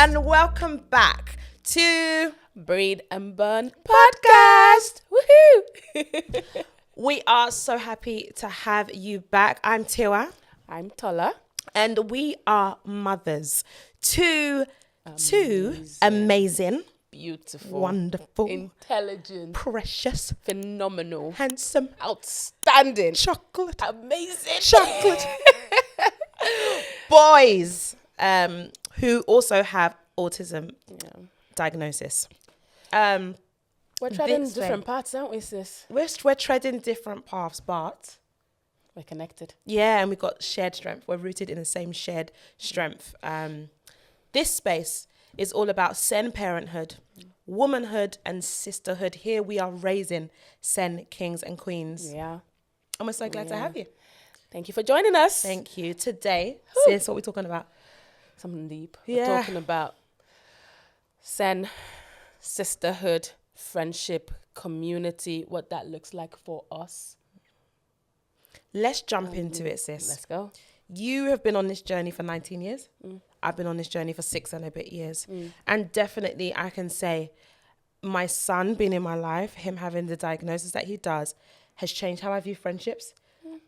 and welcome back to Breed and Burn podcast. Woohoo! We are so happy to have you back. I'm Tiwa. I'm Tola. And we are mothers to two amazing, Beautiful, wonderful, intelligent, precious, phenomenal, handsome, outstanding, chocolate, amazing chocolate boys who also have autism diagnosis. We're treading This different way. paths, aren't we, sis? We're treading different paths, but We're connected. yeah, and we've got shared strength. We're rooted in the same shared strength. This space is all about Sen parenthood, womanhood, and sisterhood. Here we are raising Sen kings and queens. Yeah. And we're so glad to have you. Thank you for joining us. Thank you. Today, sis, what are we talking about? Something deep. Yeah. We're talking about Sen, sisterhood, friendship, community, what that looks like for us. Let's jump into it, sis. Let's go. You have been on this journey for 19 years. I've been on this journey for 6 and a bit years. And definitely I can say my son being in my life, him having the diagnosis that he does, has changed how I view friendships.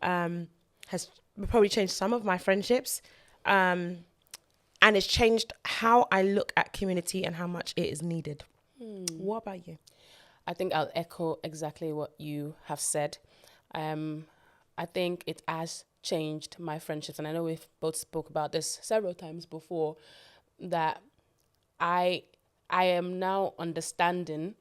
Has probably changed some of my friendships. And it's changed how I look at community and how much it is needed. What about you? I think I'll echo exactly what you have said. I think it has changed my friendships, and I know we've both spoke about this several times before, that I am now understanding,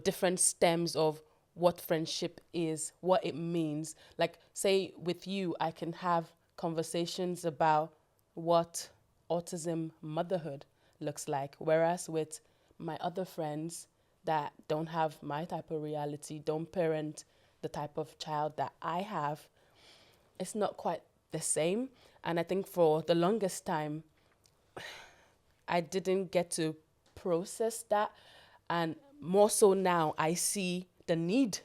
different stems of what friendship is, what it means. Like, say with you, I can have conversations about what autism motherhood looks like, whereas with my other friends that don't have my type of reality, don't parent the type of child that I have, it's not quite the same. And I think for the longest time, I didn't get to process that. And more so now, I see the need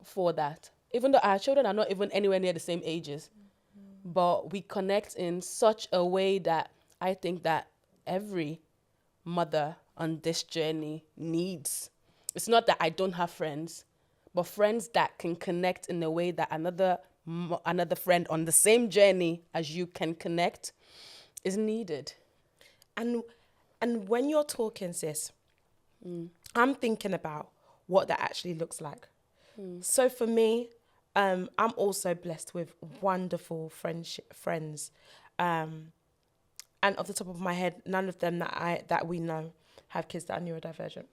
for that. Even though our children are not even anywhere near the same ages, but we connect in such a way that I think that every mother on this journey needs. It's not that I don't have friends, but friends that can connect in a way that another friend on the same journey as you can connect is needed. And when you're talking, sis, I'm thinking about what that actually looks like. So for me, I'm also blessed with wonderful friends. And off the top of my head, none of them that we know have kids that are neurodivergent.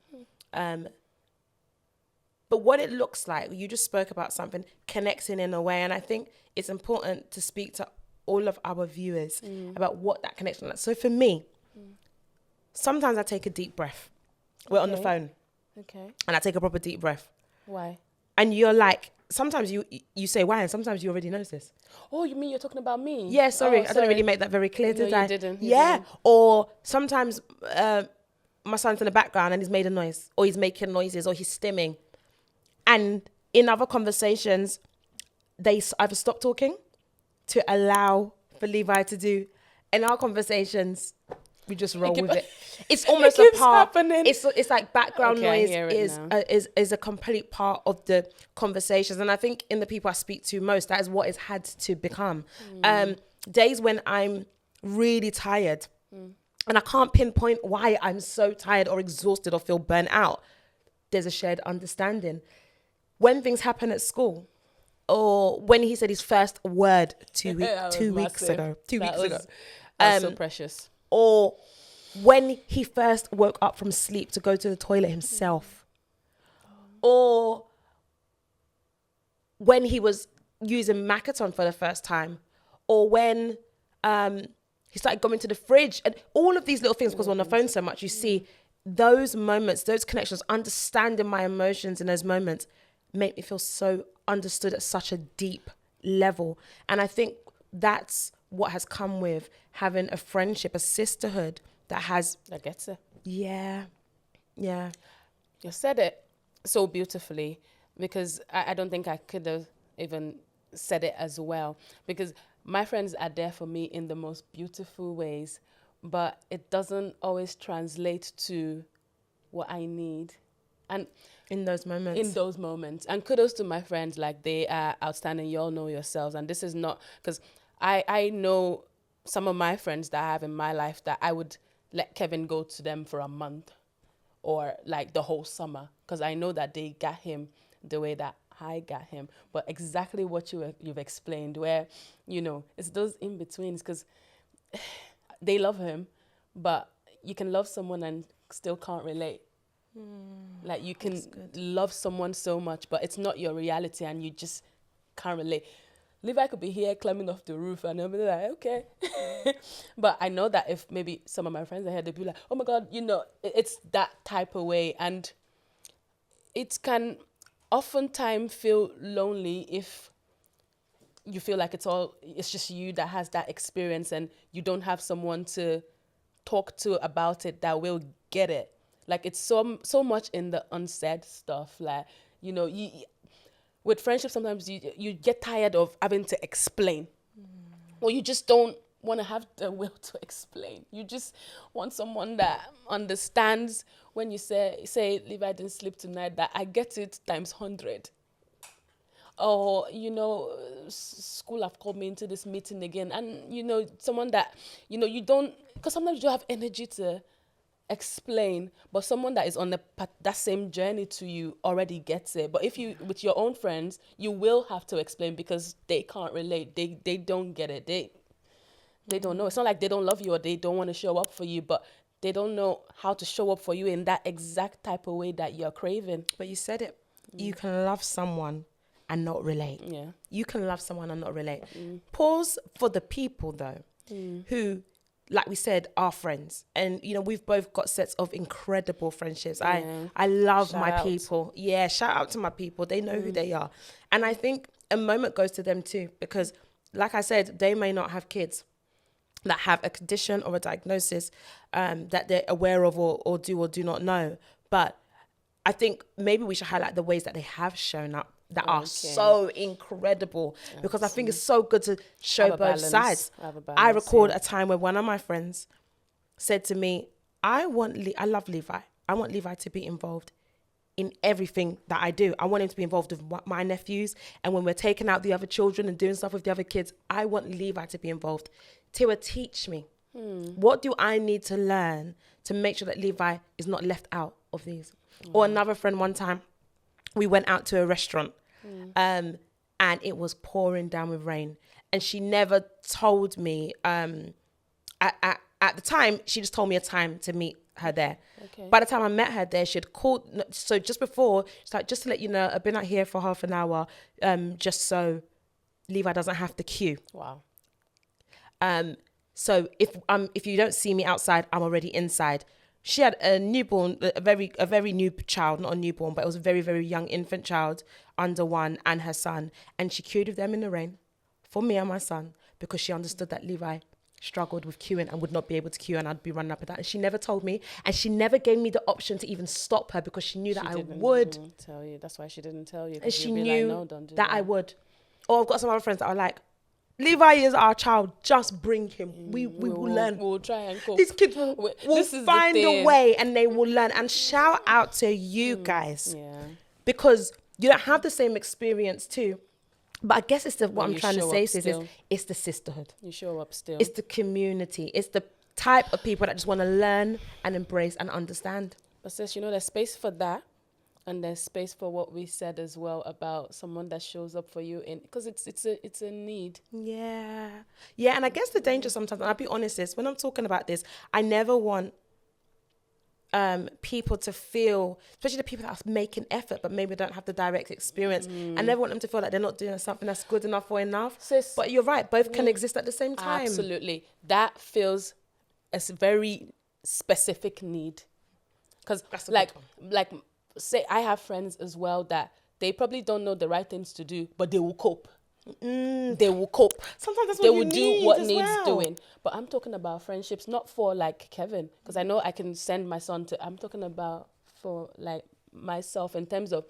But what it looks like, you just spoke about something, connecting in a way. And I think it's important to speak to all of our viewers about what that connection is. So for me, sometimes I take a deep breath. We're on the phone. Okay. And I take a proper deep breath. Why? And you're like, sometimes you say why, and sometimes you already know this. Oh, you mean you're talking about me? Yeah, sorry. Oh, I didn't really make that very clear, did No, I? you didn't. You Yeah. didn't. Or sometimes my son's in the background and he's made a noise, or he's making noises, or he's stimming. And in other conversations, they either stop talking to allow for Levi to do. In our conversations, we just roll with it. It's almost a part. Happening. It's like background Okay, I noise hear it is a complete part of the conversations. And I think in the people I speak to most, that is what it's had to become. Days when I'm really tired and I can't pinpoint why I'm so tired or exhausted or feel burnt out, there's a shared understanding. When things happen at school, or when he said his first word 2 weeks ago, That's so precious. or when he first woke up from sleep to go to the toilet himself, or when he was using Makaton for the first time, or when he started going to the fridge, and all of these little things, because we're on the phone so much, you see those moments, those connections, understanding my emotions in those moments make me feel so understood at such a deep level. And I think that's what has come with having a friendship, a sisterhood that gets it. Yeah. You said it so beautifully, because I don't think I could have even said it as well, because my friends are there for me in the most beautiful ways, but it doesn't always translate to what I need. And In those moments. And kudos to my friends, like they are outstanding. You all know yourselves. And this is not, because I know some of my friends that I have in my life that I would let Kevin go to them for a month or like the whole summer, because I know that they got him the way that I got him. But exactly what you've explained, where, it's those in-betweens, because they love him, but you can love someone and still can't relate. Like you can love someone so much, but it's not your reality and you just can't relate. Levi could be here climbing off the roof and I'll be like, okay. But I know that if maybe some of my friends are here, they'll be like, oh my God, it's that type of way. And it can oftentimes feel lonely if you feel like it's just you that has that experience and you don't have someone to talk to about it that will get it. Like it's so much in the unsaid stuff. Like, with friendship, sometimes you get tired of having to explain. Or you just don't want to have the will to explain. You just want someone that understands when you say Levi didn't sleep tonight, that I get it times 100. Or, school have called me into this meeting again. And, someone that, you don't, because sometimes you don't have energy to explain, but someone that is on that same journey to you already gets it. But if you, with your own friends, you will have to explain because they can't relate. They don't get it. They don't know. It's not like they don't love you or they don't want to show up for you, but they don't know how to show up for you in that exact type of way that you're craving. But you said it. You can love someone and not relate. Yeah. You can love someone and not relate. Pause for the people though, who, like we said, are friends. And, we've both got sets of incredible friendships. Yeah. I love Shout my out. people. Yeah, shout out to my people. They know who they are. And I think a moment goes to them too, because like I said, they may not have kids that have a condition or a diagnosis that they're aware of or do not know. But I think maybe we should highlight the ways that they have shown up that are so incredible, because I think it's so good to show both sides. I recalled a time where one of my friends said to me, I love Levi. I want Levi to be involved in everything that I do. I want him to be involved with my nephews. And when we're taking out the other children and doing stuff with the other kids, I want Levi to be involved. Tiwa, teach me. What do I need to learn to make sure that Levi is not left out of these? Or another friend, one time, we went out to a restaurant and it was pouring down with rain. And she never told me, at the time, she just told me a time to meet her there. Okay. By the time I met her there, she had called. So just before, she's like, just to let you know, I've been out here for half an hour, just so Levi doesn't have to queue. Wow. So if you don't see me outside, I'm already inside. She had a newborn, a very new child, not a newborn, but it was a very, very young infant child, under 1, and her son. And she queued with them in the rain for me and my son, because she understood that Levi struggled with queuing and would not be able to queue, and I'd be running up and down. And she never told me, and she never gave me the option to even stop her, because she knew that I would. Tell you. That's why she didn't tell you. And she knew like, no, don't do that I would. Or I've got some other friends that are like, Levi is our child, just bring him. We will learn. We'll try and cope. These kids will find a way, and they will learn. And shout out to you guys. Yeah. Because you don't have the same experience too. But I guess it's what I'm trying to say is it's the sisterhood. You show up still. It's the community. It's the type of people that just want to learn and embrace and understand. But sis, there's space for that. And there's space for what we said as well about someone that shows up for you because it's a need. Yeah. And I guess the danger sometimes, and I'll be honest, is when I'm talking about this, I never want people to feel, especially the people that are making effort but maybe don't have the direct experience. I never want them to feel like they're not doing something that's good enough or enough. Sis, but you're right, both can exist at the same time. Absolutely. That feels a very specific need. Because like say I have friends as well that they probably don't know the right things to do, but they will cope. They will cope. Sometimes that's they what will you do need what as needs well. doing. But I'm talking about friendships, not for like Kevin, because I know I can send my son to. I'm talking about for like myself in terms of,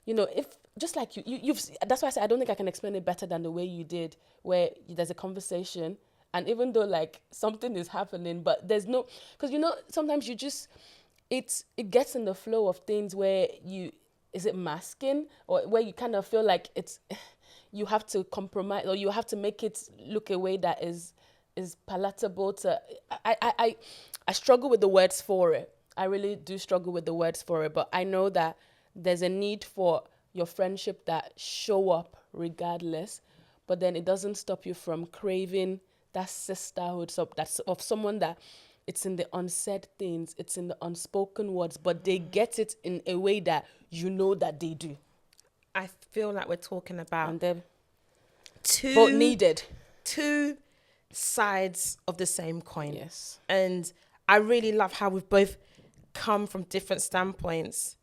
if just like you've. That's why I said I don't think I can explain it better than the way you did, where there's a conversation And even though like something is happening, but there's no, because sometimes you just, it gets in the flow of things where is it masking, or where you kind of feel like you have to compromise, or you have to make it look a way that is palatable to, I struggle with the words for it. I really do struggle with the words for it, but I know that there's a need for your friendship that show up regardless, but then it doesn't stop you from craving that sisterhood, so that's of someone that it's in the unsaid things, it's in the unspoken words, but they get it in a way that that they do. I feel like we're talking about And they're both needed. Two sides of the same coin. Yes. And I really love how we've both come from different standpoints,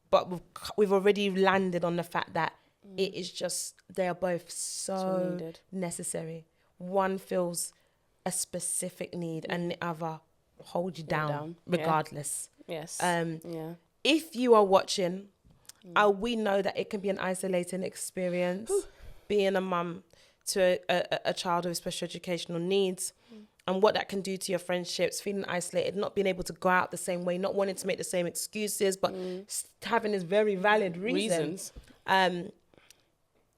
but we've already landed on the fact that it is just, they are both so necessary. One fills a specific need and the other hold you down regardless. Yes. If you are watching, we know that it can be an isolating experience being a mum to a child with special educational needs, and what that can do to your friendships, feeling isolated, not being able to go out the same way, not wanting to make the same excuses, but having this very valid reasons.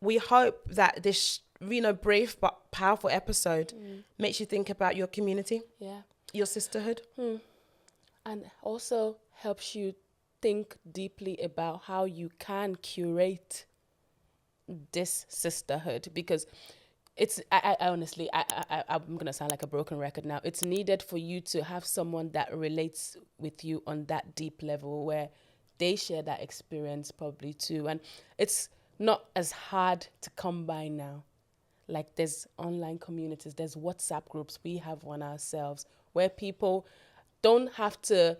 We hope that this brief but powerful episode makes you think about your community, your sisterhood, and also helps you think deeply about how you can curate this sisterhood, because I honestly, I'm gonna sound like a broken record now. It's needed for you to have someone that relates with you on that deep level, where they share that experience probably too, and it's not as hard to come by now. Like, there's online communities, there's WhatsApp groups we have on ourselves, where people don't have to,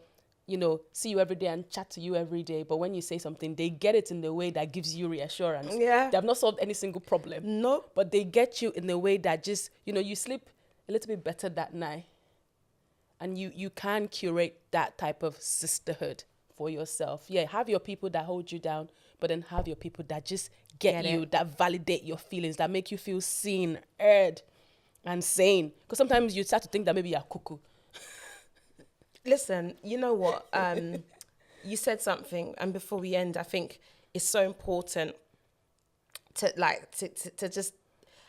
see you every day and chat to you every day. But when you say something, they get it in the way that gives you reassurance. Yeah. They have not solved any single problem. No. But they get you in a way that just, you sleep a little bit better that night. And you can curate that type of sisterhood for yourself. Yeah, have your people that hold you down, but then have your people that just get you, that validate your feelings, that make you feel seen, heard, and sane. Because sometimes you start to think that maybe you're cuckoo. Listen, you know what? You said something, and before we end, I think it's so important to just.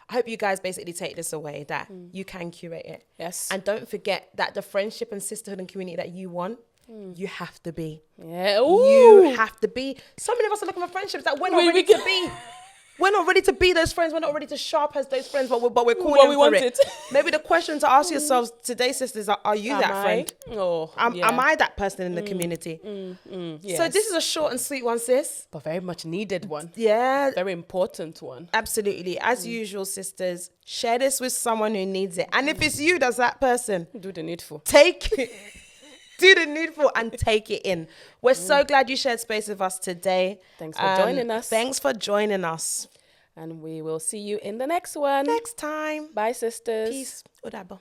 I hope you guys basically take this away, that you can curate it. Yes. And don't forget that the friendship and sisterhood and community that you want, you have to be. Yeah. Ooh. You have to be. So many of us are looking for friendships that we're not ready to be. We're not ready to be those friends. We're not ready to show up as those friends, but we're calling for it. Maybe the question to ask yourselves today, sisters, are you that friend? Am I that person in the community? Yes. So this is a short and sweet one, sis. But very much needed one. Yeah. Very important one. Absolutely. As usual, sisters, share this with someone who needs it. And if it's you that's that person, do the needful. Take it. Do the needful and take it in. We're so glad you shared space with us today. Thanks for joining us. Thanks for joining us. And we will see you in the next one. Next time. Bye, sisters. Peace. Udabo.